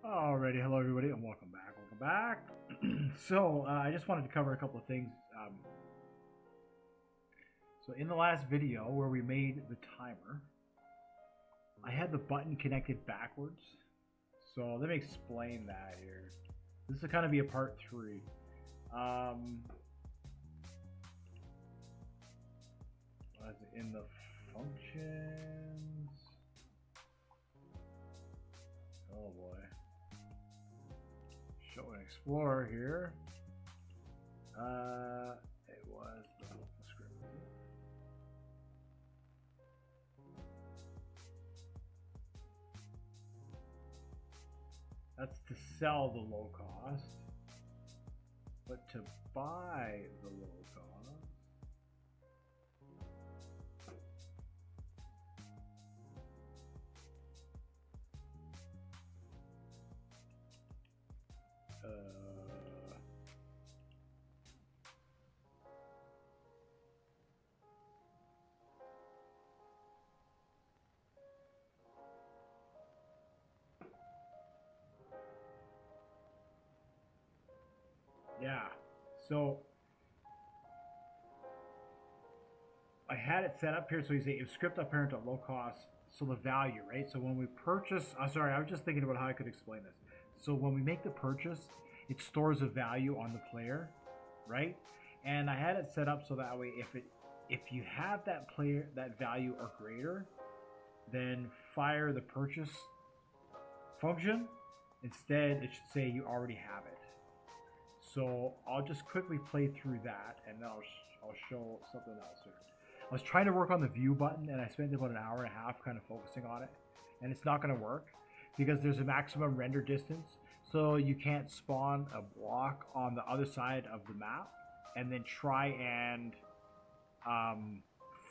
Alrighty, hello everybody, and welcome back. Welcome back. I just wanted to cover a couple of things. So in the last video where we made the timer, I had the button connected backwards. So let me explain that here. This will kind of be a part 3. In the functions. Oh boy. Show and explore here. It was the local script. That's to sell the low cost, but to buy the low cost. Yeah, so I had it set up here. So you say if script apparent at low cost, so the value, right? So when we purchase, sorry, I was just thinking about how I could explain this. So when we make the purchase, it stores a value on the player, right? And I had it set up so that way if you have that player that value or greater, then fire the purchase function. Instead, it should say you already have it. So I'll just quickly play through that, and then I'll show something else here. I was trying to work on the view button, and I spent about an hour and a half kind of focusing on it, and it's not going to work because there's a maximum render distance, so you can't spawn a block on the other side of the map and then try and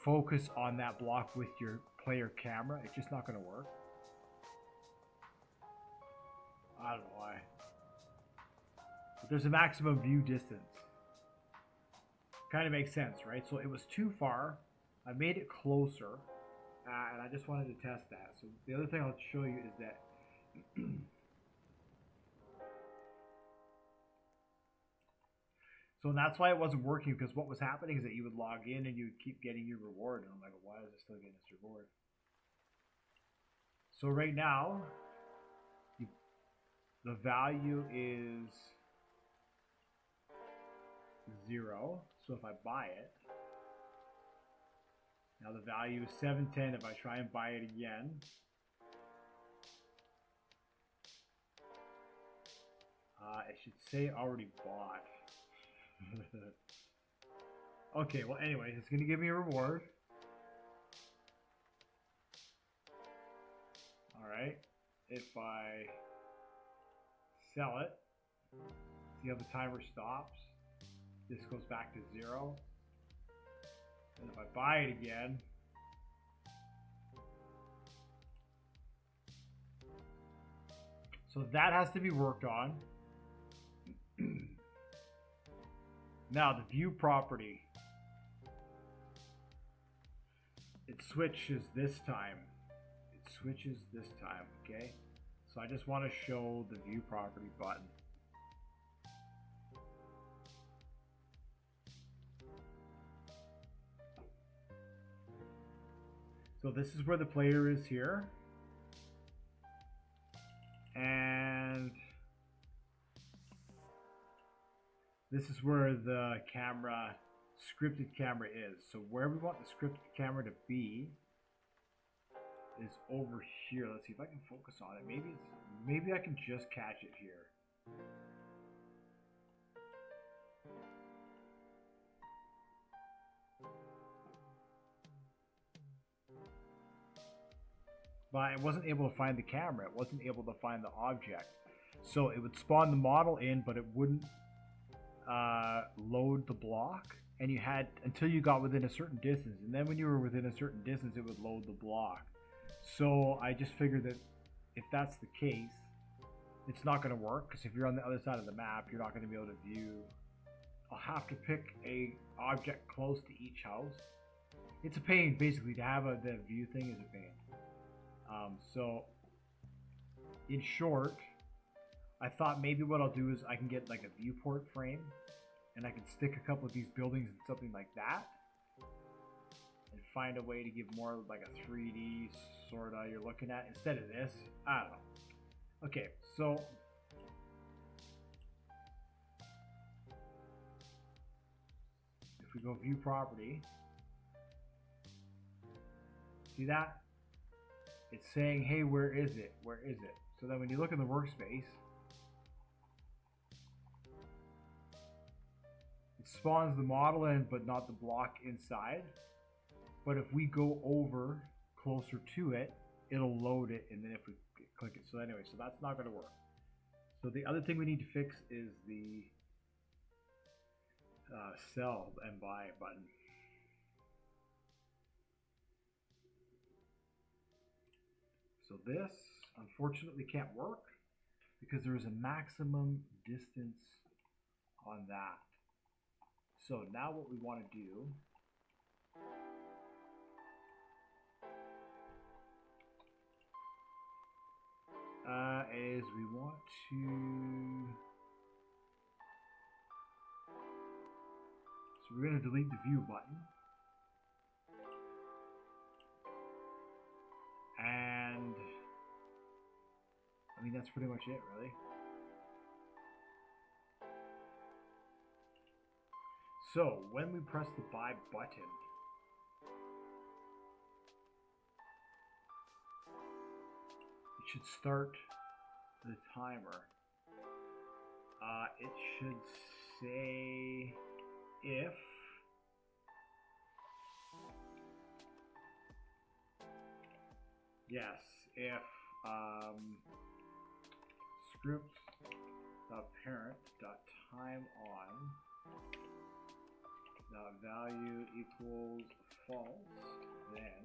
focus on that block with your player camera. It's just not going to work. I don't know why. But there's a maximum view distance. Kind of makes sense, right? So it was too far. I made it closer, and I just wanted to test that. So the other thing I'll show you is that so that's why it wasn't working, because what was happening is that you would log in and you would keep getting your reward, and I'm like, why is it still getting this reward? So right now, the value is 0. So if I buy it, now the value is 710. If I try and buy it again, it should say already bought. Okay, well anyway, it's going to give me a reward. Alright, if I sell it, see how the timer stops? This goes back to 0. And if I buy it again, so that has to be worked on. Now the view property, it switches this time. It switches this time, okay? So I just want to show the view property button. So this is where the player is here. And this is where the camera, scripted camera is. So where we want the scripted camera to be is over here. Let's see if I can focus on it. Maybe I can just catch it here. But it wasn't able to find the camera. It wasn't able to find the object. So it would spawn the model in, but it wouldn't load the block. And you had until you got within a certain distance. And then when you were within a certain distance, it would load the block. So I just figured that if that's the case, it's not going to work. Because if you're on the other side of the map, you're not going to be able to view. I'll have to pick a object close to each house. It's a pain, basically, to have the view thing is a pain. So, in short, I thought maybe what I'll do is I can get like a viewport frame and I can stick a couple of these buildings in something like that and find a way to give more like a 3D sort of you're looking at instead of this. I don't know. Okay, so if we go view property, see that? It's saying, hey, where is it? Where is it? So then when you look in the workspace, it spawns the model in, but not the block inside. But if we go over closer to it, it'll load it, and then if we click it. So anyway, so that's not going to work. So the other thing we need to fix is the sell and buy button. So this unfortunately can't work because there is a maximum distance on that. So now what we want to do is we want to, so we're going to delete the view button. And I mean, that's pretty much it, really. So when we press the buy button, it should start the timer. It should say if yes, if script parent time on value equals false, then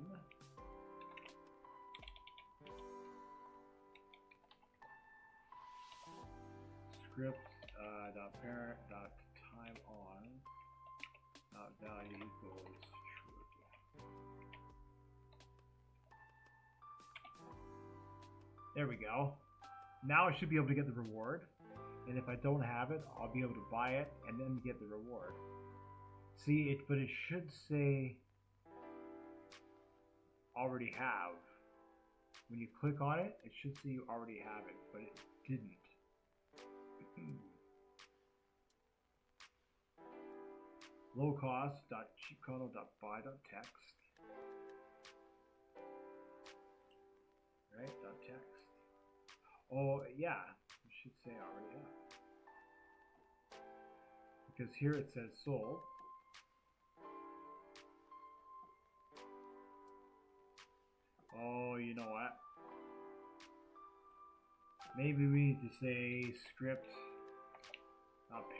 script parent time on value equals true. There we go. Now I should be able to get the reward, and if I don't have it, I'll be able to buy it and then get the reward. See it, but it should say already have. When you click on it, it should say you already have it, but it didn't. Low cost .cheapcono.buy.text. Right, .text. Oh yeah, it should say already have. Because here it says sold. Oh, you know what? Maybe we need to say script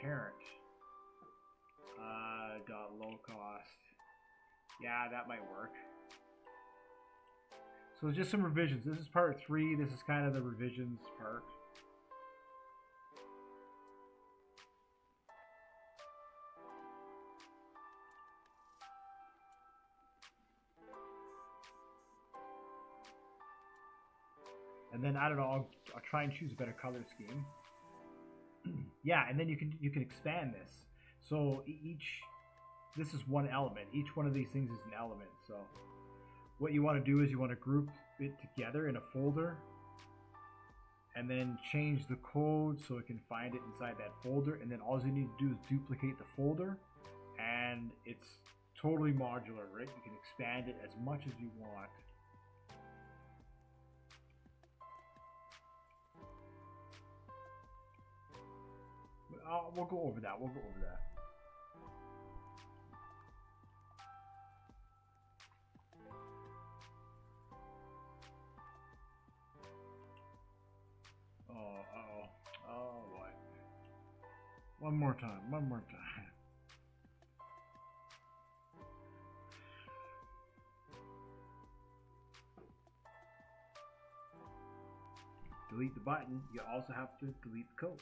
parent dot low cost. Yeah, that might work. So just some revisions. This is part 3. This is kind of the revisions part. And then I don't know. I'll try and choose a better color scheme. Yeah, and then you can expand this. So this is one element. Each one of these things is an element. So what you want to do is you want to group it together in a folder, and then change the code so it can find it inside that folder. And then all you need to do is duplicate the folder, and it's totally modular, right? You can expand it as much as you want. We'll go over that. We'll go over that. Oh boy. One more time. Delete the button. You also have to delete the code.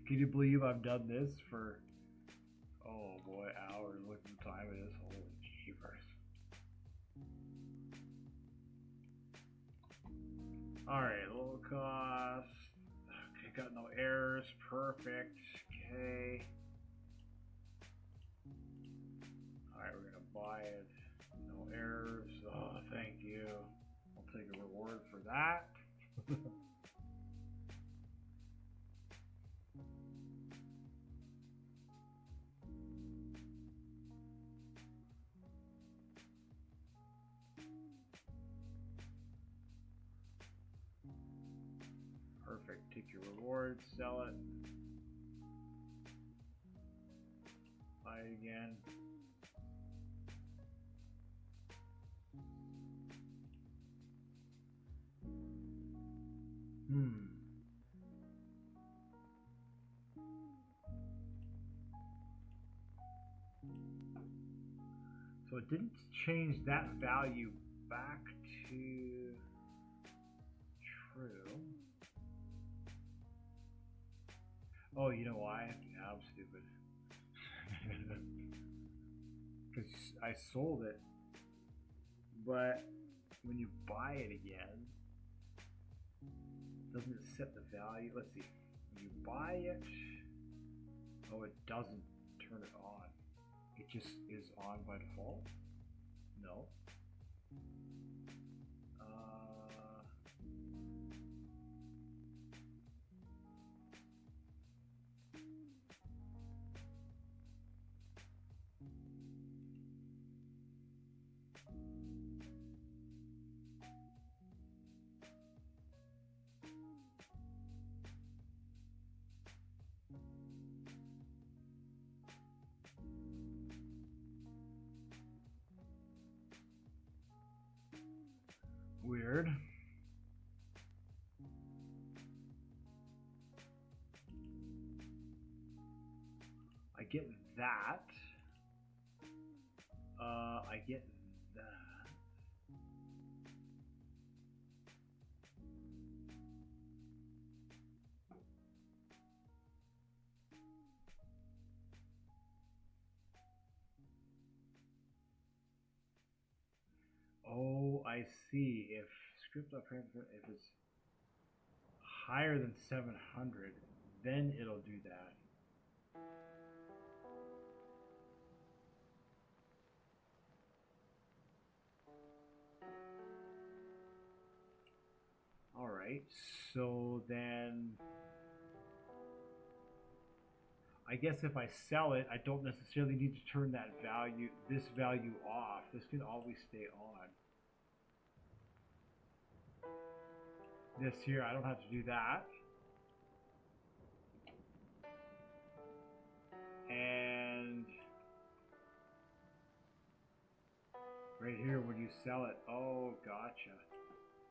Can you believe I've done this for, oh boy, hours? Look at the time it is. Holy jeepers. Alright, low cost. Okay, got no errors. Perfect. Okay. Alright, we're gonna buy it. No errors. Oh, thank you. I'll take a reward for that. Perfect. Take your reward, sell it. Buy it again. So it didn't change that value back to true. Oh, you know why? Yeah, I'm stupid. Because I sold it, but when you buy it again, doesn't it set the value? Let's see. When you buy it, oh, it doesn't turn it on. It just is on by default? No. Weird. I get that. I get that. Oh, I see. If script up here, if it's higher than 700, then it'll do that. Alright, so then I guess if I sell it, I don't necessarily need to turn that value, this value off. This can always stay on. This here, I don't have to do that. And right here, when you sell it, oh, gotcha.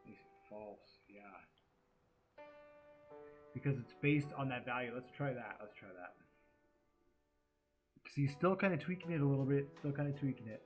Makes it false, yeah. Because it's based on that value. Let's try that. Let's try that. So he's still kind of tweaking it a little bit. Still kind of tweaking it.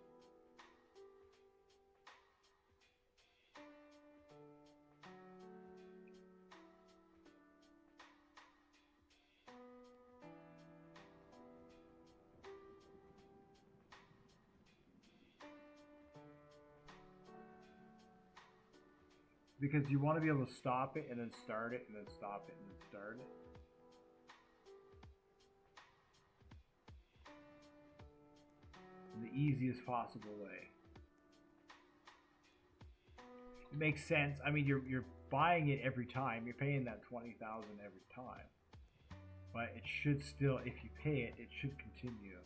Because you want to be able to stop it and then start it and then stop it and then start it. In the easiest possible way. It makes sense. I mean, you're buying it every time. You're paying that 20,000 every time. But it should still, if you pay it, it should continue.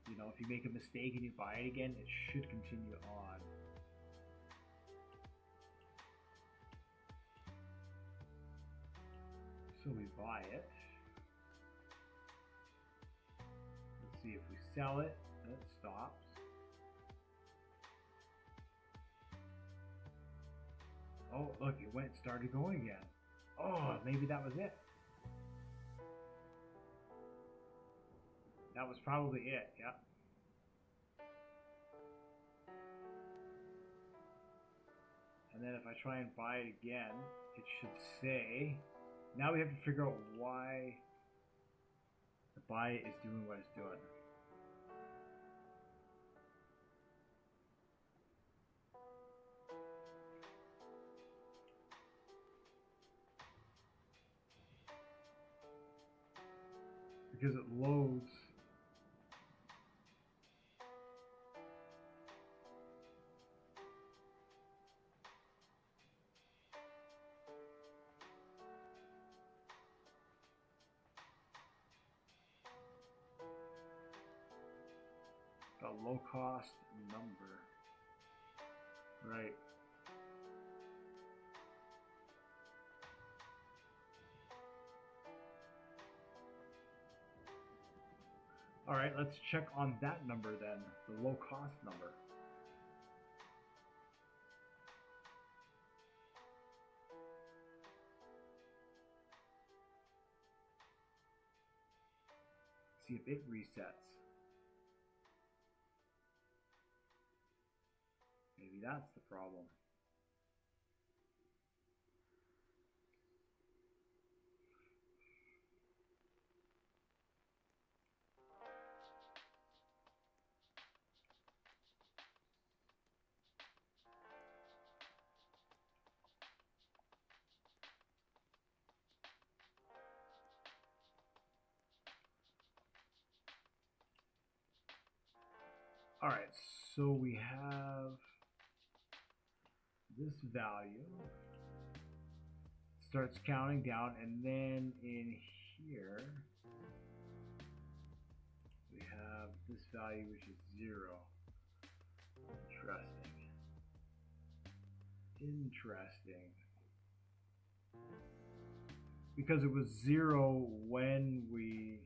You know, if you make a mistake and you buy it again, it should continue on. So we buy it. Let's see if we sell it, and it stops. Oh, look, it started going again. Oh, maybe that was it. That was probably it, yeah. And then if I try and buy it again, it should say Now we have to figure out why the buy is doing what it's doing. Because it loads a low cost number. Right. All right, let's check on that number then, the low cost number. See if it resets. Maybe that's the problem. All right, so we have this value starts counting down, and then in here we have this value, which is 0. Interesting. Because it was 0 when we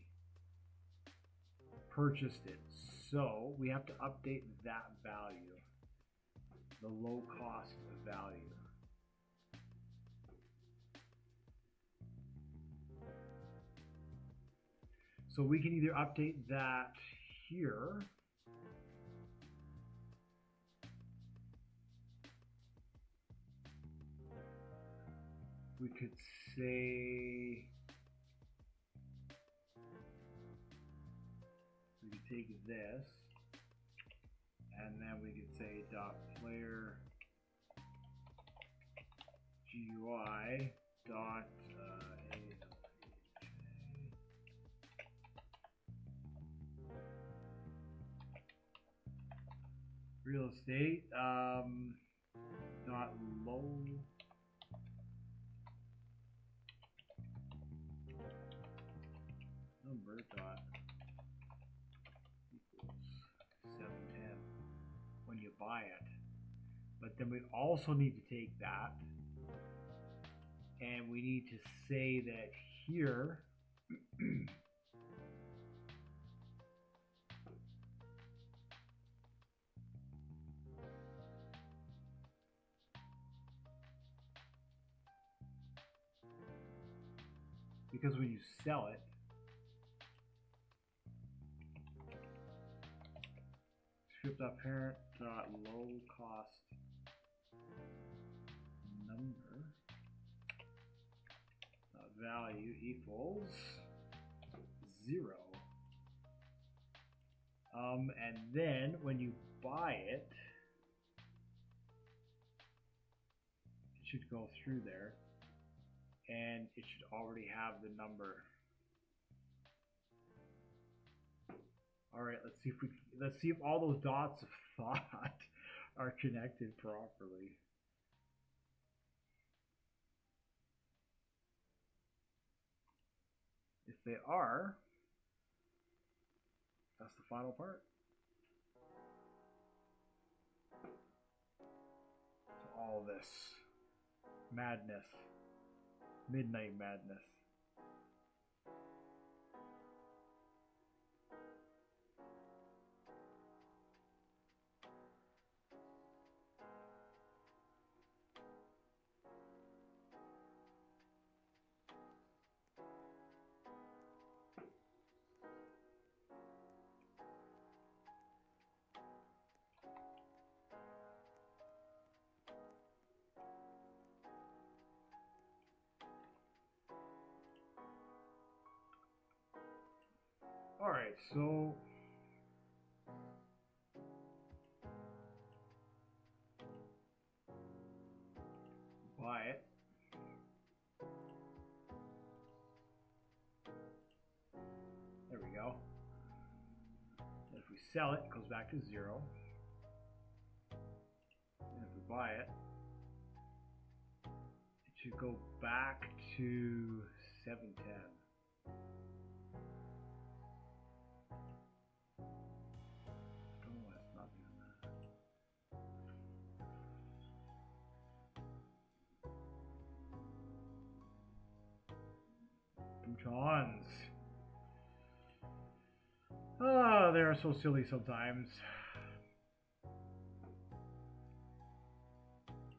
purchased it, so we have to update that value, the low cost value. So we can either update that here, we could say, we could take this, and then we could say dot player GUI dot real estate dot low number dot equals 710 when you buy it. But then we also need to take that and we need to say that here because when you sell it, script.parent dot low cost number dot value equals 0. And then when you buy it, it should go through there and it should already have the number. All right, let's see if all those dots of thought are connected properly. If they are, that's the final part. So all this madness, midnight madness. All right, so buy it. There we go. And if we sell it, it goes back to 0. And if we buy it, it should go back to 710. Oh, it's not doing that. Boutons. Oh, they are so silly sometimes.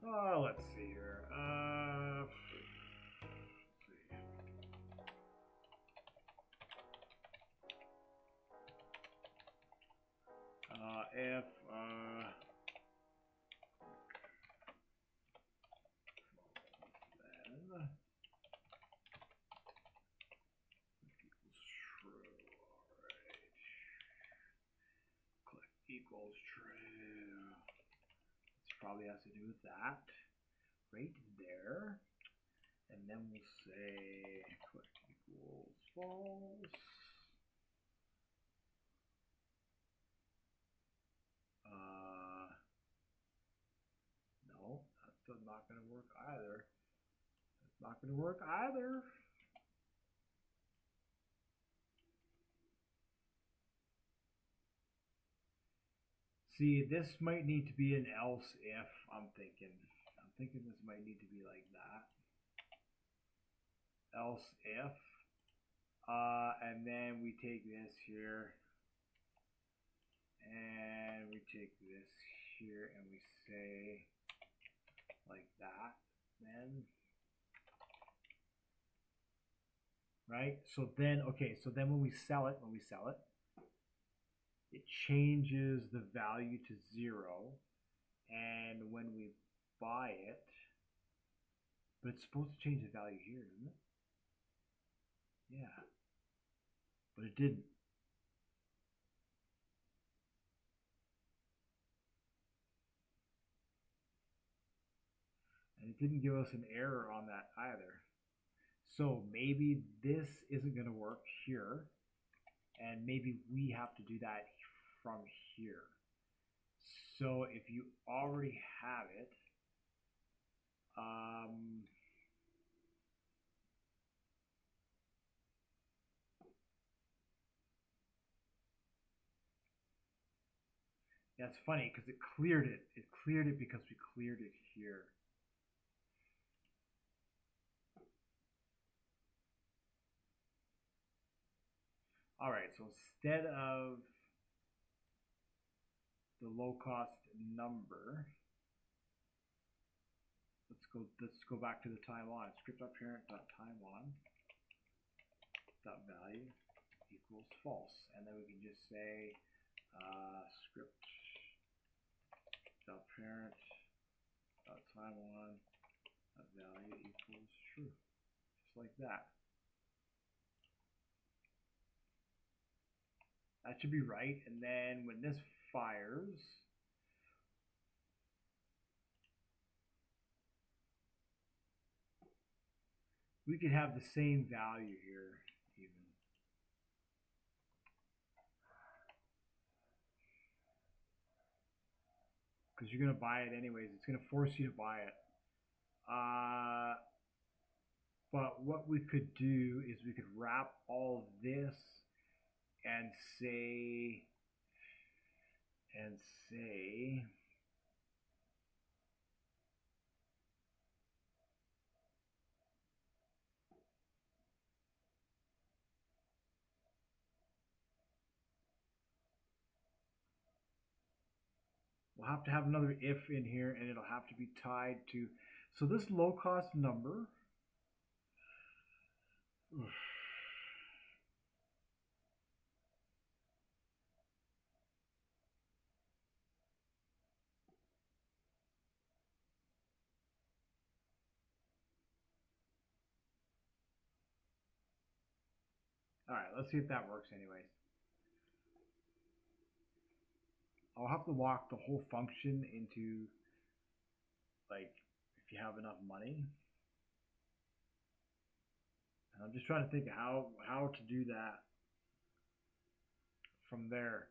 Oh, let's see here. Let's see. If then equals true. Alright. Click equals true. This probably has to do with that. Right there. And then we'll say click equals false. No, that's still not going to work either. That's not going to work either. See, this might need to be an else if, I'm thinking this might need to be like that. Else if, and then we take this here, and we take this here, and we say like that, then, right? So then, okay, so then when we sell it, it changes the value to 0, and when we buy it, but it's supposed to change the value here, isn't it? Yeah, but it didn't. And it didn't give us an error on that either. So maybe this isn't going to work here, and maybe we have to do that from here. So if you already have it, that's funny because it cleared it. It cleared it because we cleared it here. All right, so instead of the low cost number, let's go back to the time on. Script.parent.timeon dot value equals false, and then we can just say script dot parent dot timeon dot value equals true, just like that. That should be right. And then when this fires, we could have the same value here even. Because you're going to buy it anyways. It's going to force you to buy it. But what we could do is we could wrap all of this and say, we'll have to have another if in here, and it'll have to be tied to, so this low cost number, all right, let's see if that works anyways. I'll have to lock the whole function into, like, if you have enough money. And I'm just trying to think of how to do that from there.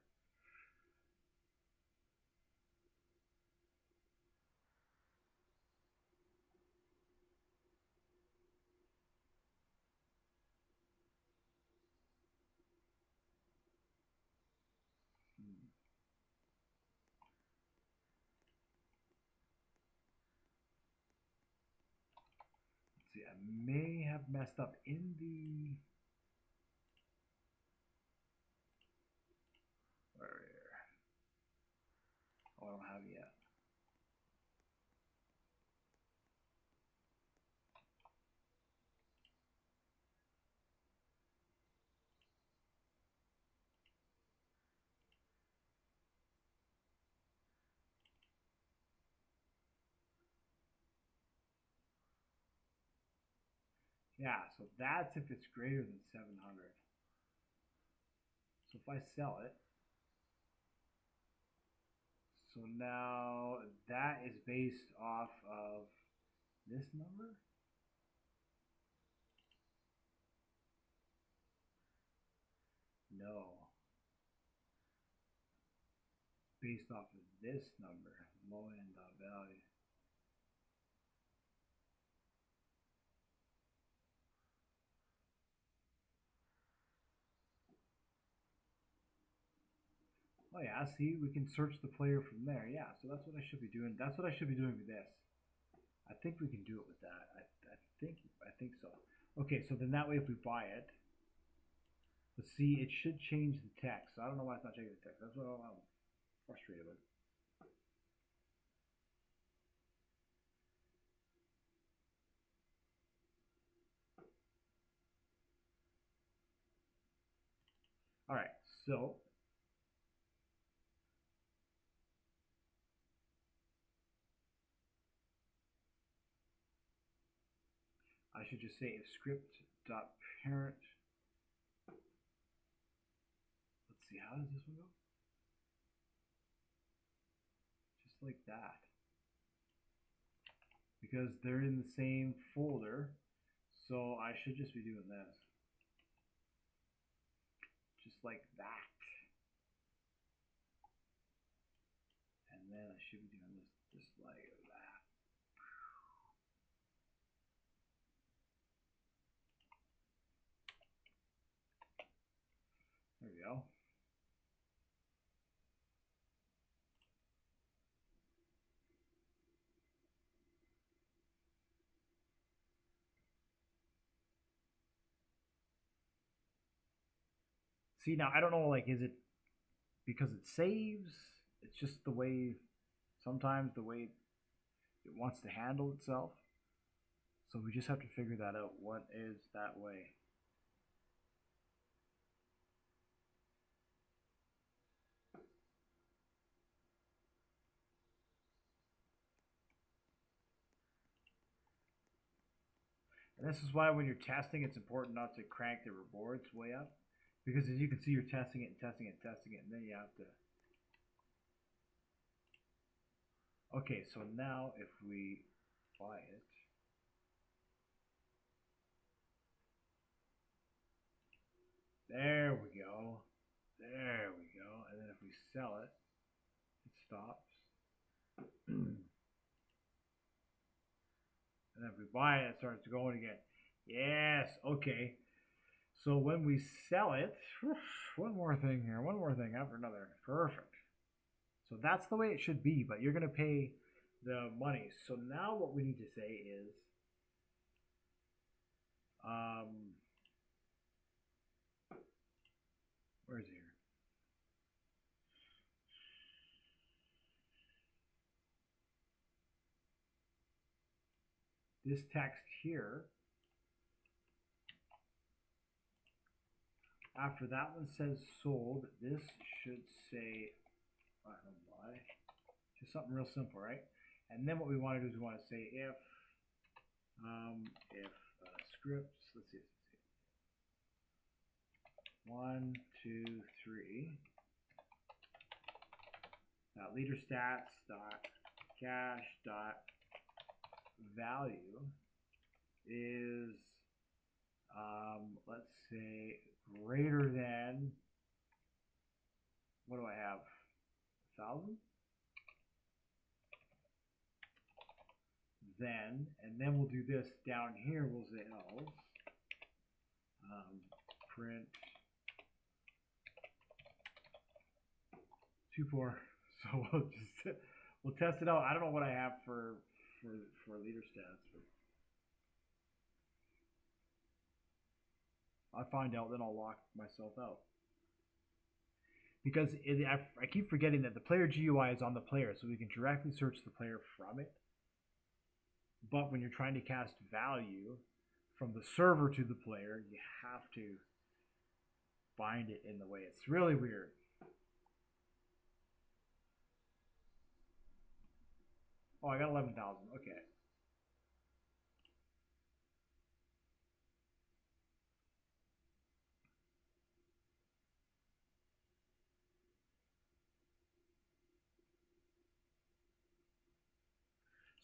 Let's see, I may have messed up in the where oh, I don't have it yet. Yeah, so that's if it's greater than 700. So if I sell it, so now that is based off of this number? No. Based off of this number, low end value. Oh yeah, see, we can search the player from there. Yeah, so that's what I should be doing. That's what I should be doing with this. I think we can do it with that. I think so. Okay, so then that way if we buy it, let's see, it should change the text. So I don't know why it's not changing the text. That's what I'm frustrated with. All right, so I should just say if script.parent. Let's see, how does this one go? Just like that. Because they're in the same folder, so I should just be doing this. Just like that. And then I should be doing this just like that. There we go. See, now I don't know, like, is it because it saves? It's just the way, sometimes the way it wants to handle itself. So we just have to figure that out. What is that way? And this is why when you're testing, it's important not to crank the rewards way up. Because as you can see, you're testing it and testing it and testing it, and then you have to. Okay, so now if we buy it, there we go. There we go. And then if we sell it, it stops. And then if we buy it, it starts going again. Yes, okay. So when we sell it, one more thing here, one more thing after another. Perfect. So that's the way it should be, but you're going to pay the money. So now what we need to say is, where's here? This text here, after that one says sold, this should say, I don't know why, just something real simple, right? And then what we want to do is we want to say if scripts, let's see, 1, 2, 3, leader stats dot cash dot value is let's say greater than, what do I have, 1,000? Then, and then we'll do this down here. We'll say else print 2.4. So we'll test it out. I don't know what I have for leader stats, but I'll find out, then I'll lock myself out. Because I keep forgetting that the player GUI is on the player, so we can directly search the player from it. But when you're trying to cast value from the server to the player, you have to bind it in the way. It's really weird. Oh, I got 11,000. Okay.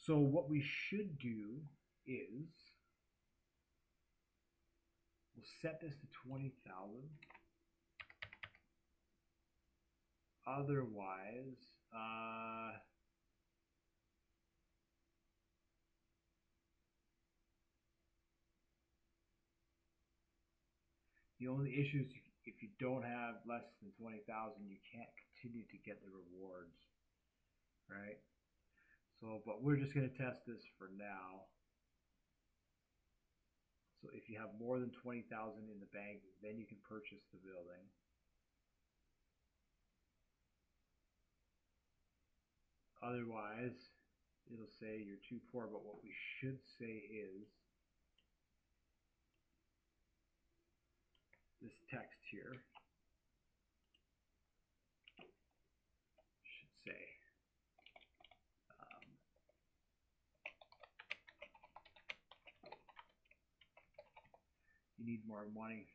So what we should do is we'll set this to 20,000. Otherwise, the only issue is if you don't have less than 20,000, you can't continue to get the rewards, right? So, but we're just going to test this for now. So if you have more than 20,000 in the bank, then you can purchase the building. Otherwise, it'll say you're too poor, but what we should say is this text here should say you need more money.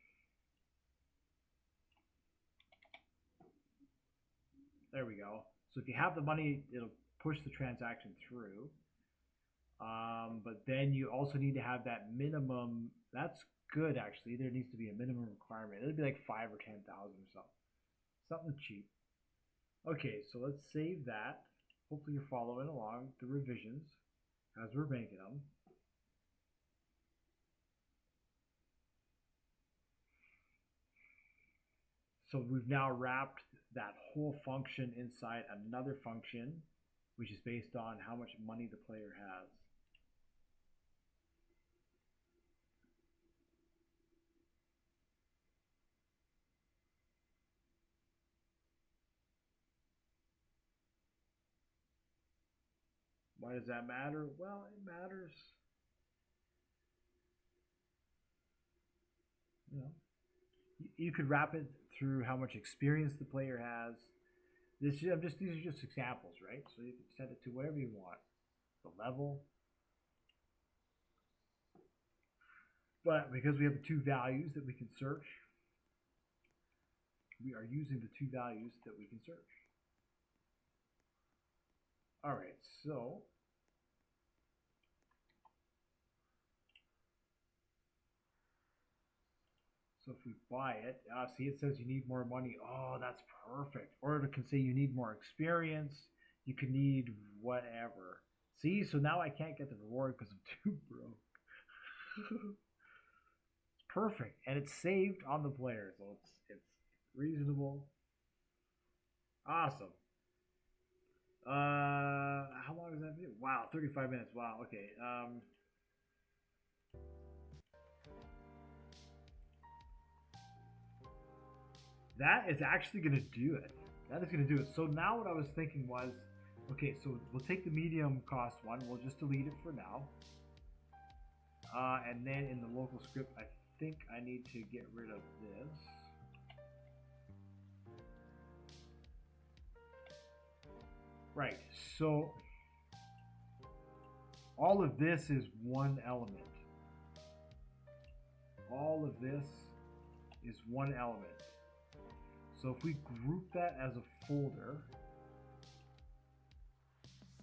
There we go. So if you have the money, it'll push the transaction through. But then you also need to have that minimum. That's good, actually. There needs to be a minimum requirement. It'll be like 5 or 10,000 or something. Something cheap. Okay, so let's save that. Hopefully you're following along the revisions as we're making them. So we've now wrapped that whole function inside another function, which is based on how much money the player has. Why does that matter? Well, it matters. You know, you could wrap it through how much experience the player has. These are just examples, right? So you can set it to whatever you want. The level. But because we have the two values that we can search, we are using the two values that we can search. All right, so if we buy it, see it says you need more money. Oh, that's perfect. Or it can say you need more experience. You can need whatever. See, so now I can't get the reward because I'm too broke. It's perfect, and it's saved on the player, so it's reasonable. Awesome. How long is that video? Wow, 35 minutes. Wow. Okay. That is actually going to do it. That is going to do it. So now what I was thinking was, okay, so we'll take the medium cost one. We'll just delete it for now. And then in the local script, I think I need to get rid of this. Right, so all of this is one element. All of this is one element. So if we group that as a folder,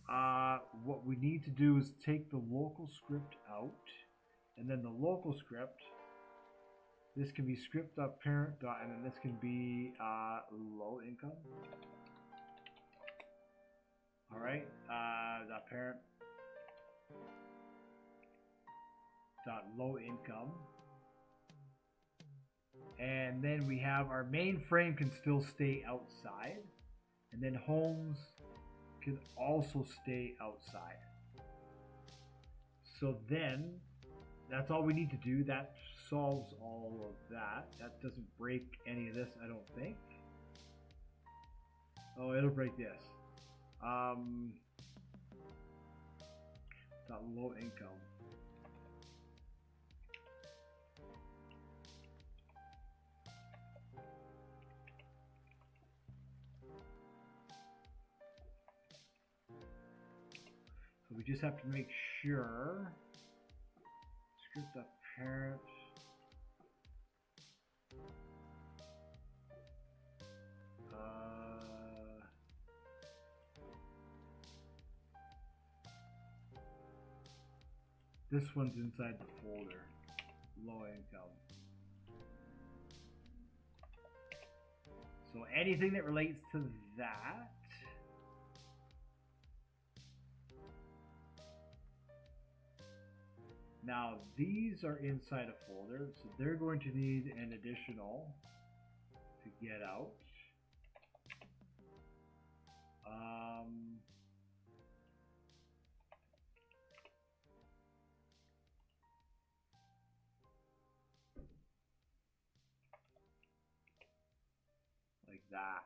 what we need to do is take the local script out, and then the local script, this can be script dot parent dot, and then this can be low income. All right, dot parent dot low income, and then we have our main frame can still stay outside, and then homes can also stay outside. So then that's all we need to do. That solves all of that. That doesn't break any of this, I don't think. Oh, it'll break this. Dot low income. So we just have to make sure script dot parent this one's inside the folder, low income. So anything that relates to that, now these are inside a folder, so they're going to need an additional to get out. Like that.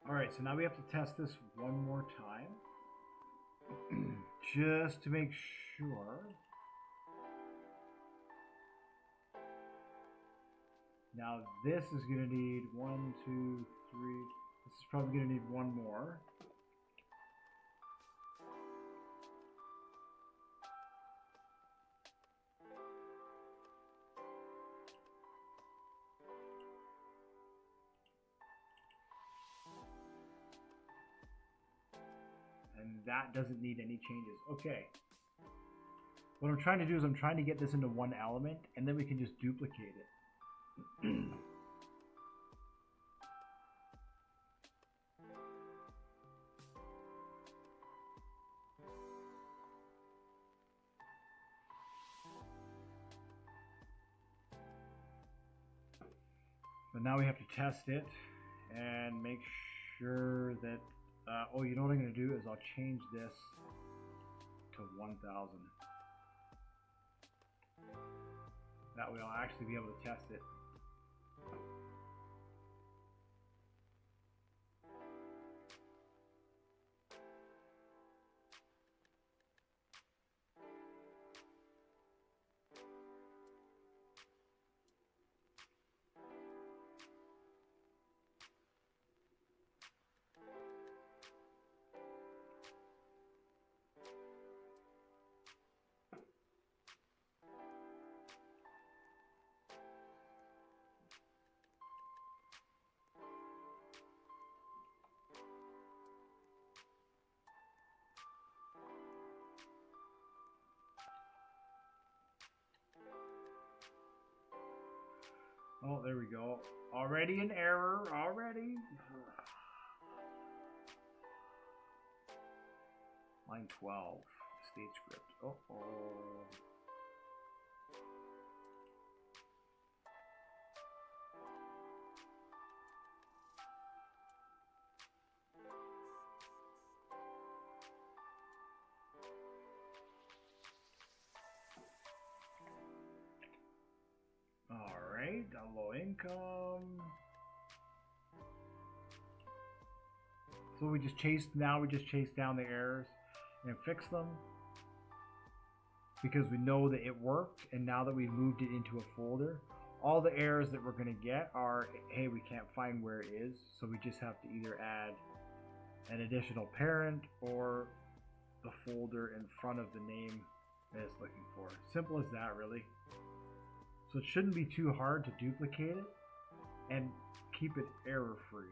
Alright, so now we have to test this one more time. Just to make sure. Now this is going to need 1, 2, 3. This is probably going to need one more. And that doesn't need any changes. Okay. What I'm trying to do is I'm trying to get this into one element, and then we can just duplicate it. But now we have to test it and make sure that oh, you know what I'm going to do is I'll change this to 1000. That way I'll actually be able to test it. Oh, there we go. Already an error, already. Line 12, state script. Uh-oh. Alright, a low income. So we just chased down the errors and fix them. because we know that it worked, and now that we've moved it into a folder, all the errors that we're going to get are, hey, we can't find where it is, so we just have to either add an additional parent or the folder in front of the name that it's looking for. Simple as that, really. So it shouldn't be too hard to duplicate it and keep it error free.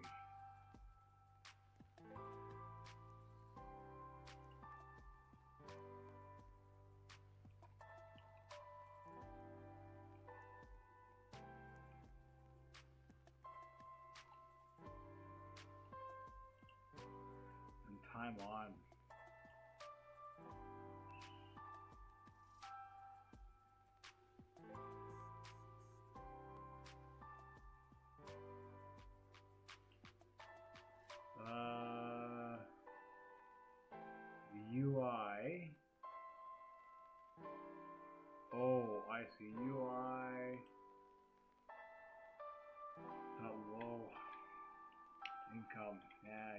And time on. UI. Oh, I see. UI. Low income. Yeah.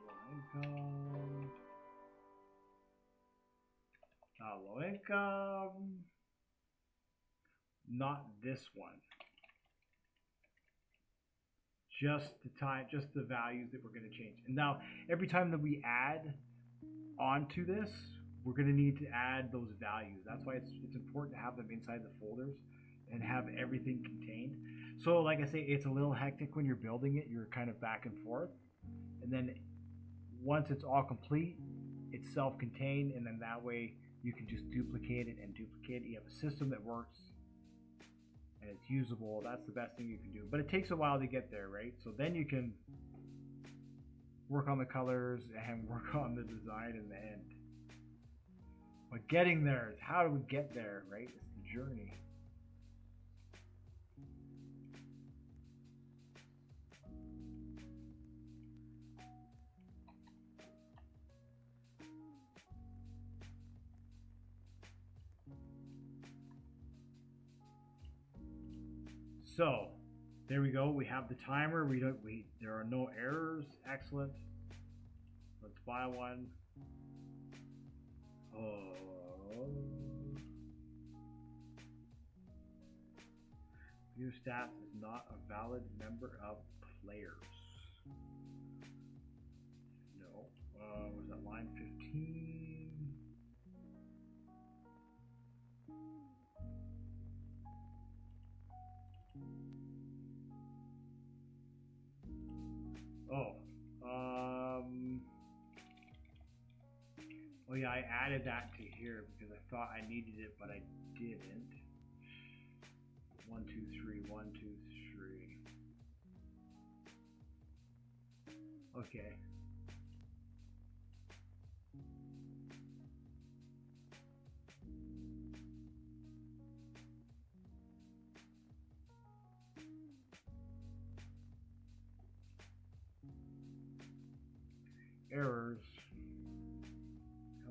Low income. Low income. Not this one. Just the values that we're going to change. And now, every time that we add onto this, we're going to need to add those values. That's why it's important to have them inside the folders and have everything contained. So, like I say, it's a little hectic when you're building it. You're kind of back and forth. And then once it's all complete, it's self-contained, and then that way you can just duplicate it and duplicate it. You have a system that works and it's usable. That's the best thing you can do, but it takes a while to get there, right? So then you can work on the colors and work on the design in the end. But getting there is, how do we get there, right? It's the journey. So there we go. We have the timer. There are no errors. Excellent. Let's buy one. Oh. View stats is not a valid member of players. No. Was that line 15? Oh yeah, I added that to here because I thought I needed it, but I didn't. 1, 2, 3, 1, 2, 3. Okay. Errors.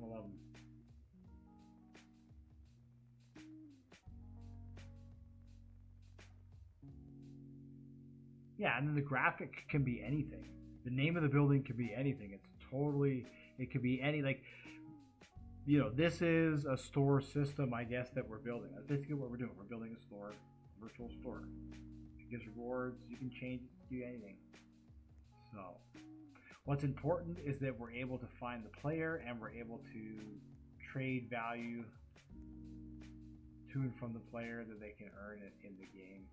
I love them. Yeah, and then the graphic can be anything. The name of the building can be anything. It could be any, like, this is a store system, I guess, that we're building. That's basically what we're doing. We're building a store, a virtual store. It gives rewards. You can change it to do anything. So what's important is that we're able to find the player and we're able to trade value to and from the player that they can earn it in the game.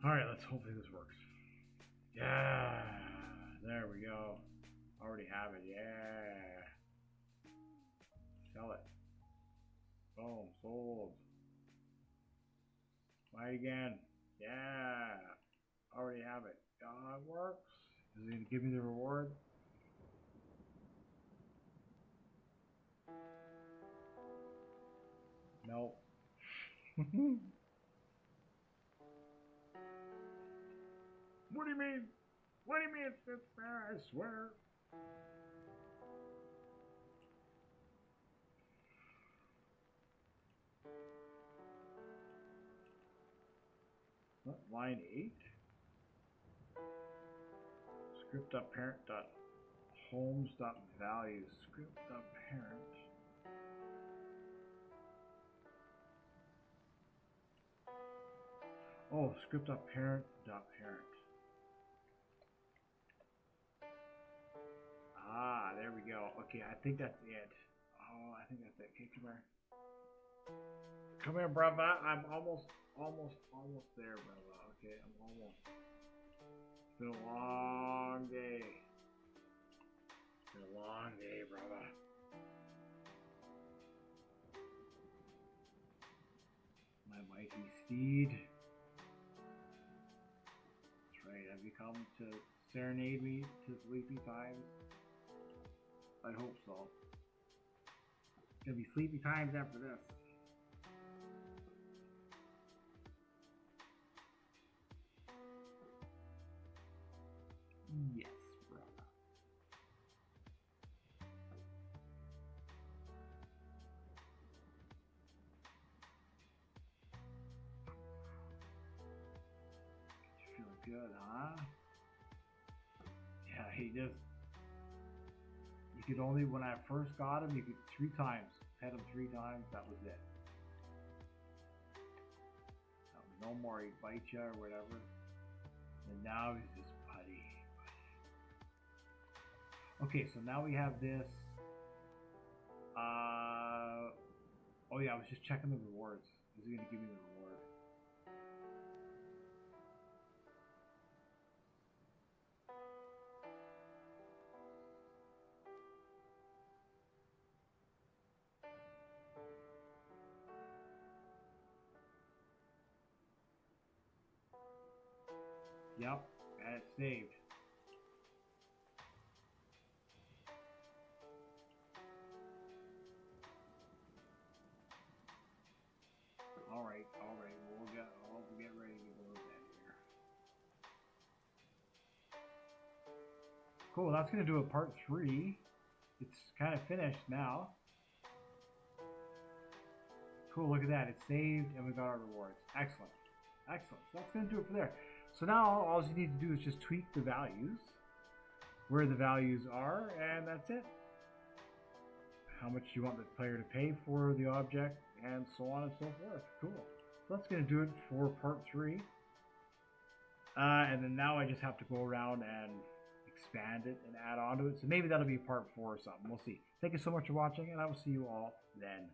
Alright, let's hopefully this works. Yeah, there we go. Already have it, yeah. Sell it. Boom, sold. Buy it again. Yeah. Already have it. It works. Is it going to give me the reward? Nope. What do you mean? What do you mean it's there? I swear. What, line 8? Script.parent.homes.values. Script.parent. Oh, script.parent.parent. Ah, there we go. Okay, I think that's it. Oh, I think that's it. Okay, come here. Come here, brother. I'm almost there, brother. Okay, I'm almost. It's been a long day. It's been a long day, brother. My mighty steed. That's right. Have you come to serenade me to sleepy times? I hope so. It's gonna be sleepy times after this. Yes, brother. You feeling good, huh? Yeah, he just. You could only, when I first got him, you could 3 times. Pet him 3 times, that was it. No more, he'd bite you or whatever. And now he's just putty. Okay, so now we have this. Oh yeah, I was just checking the rewards. Is he gonna give me the reward? Yep, and it's saved. Alright, we'll get ready to go to bed here. Cool, that's gonna do a part 3. It's kind of finished now. Cool, look at that, it's saved and we got our rewards. Excellent. Excellent. So that's gonna do it for there. So now all you need to do is just tweak the values, where the values are, and that's it. How much you want the player to pay for the object, and so on and so forth. Cool. So that's going to do it for part 3. And then now I just have to go around and expand it and add on to it. So maybe that'll be part 4 or something. We'll see. Thank you so much for watching, and I will see you all then.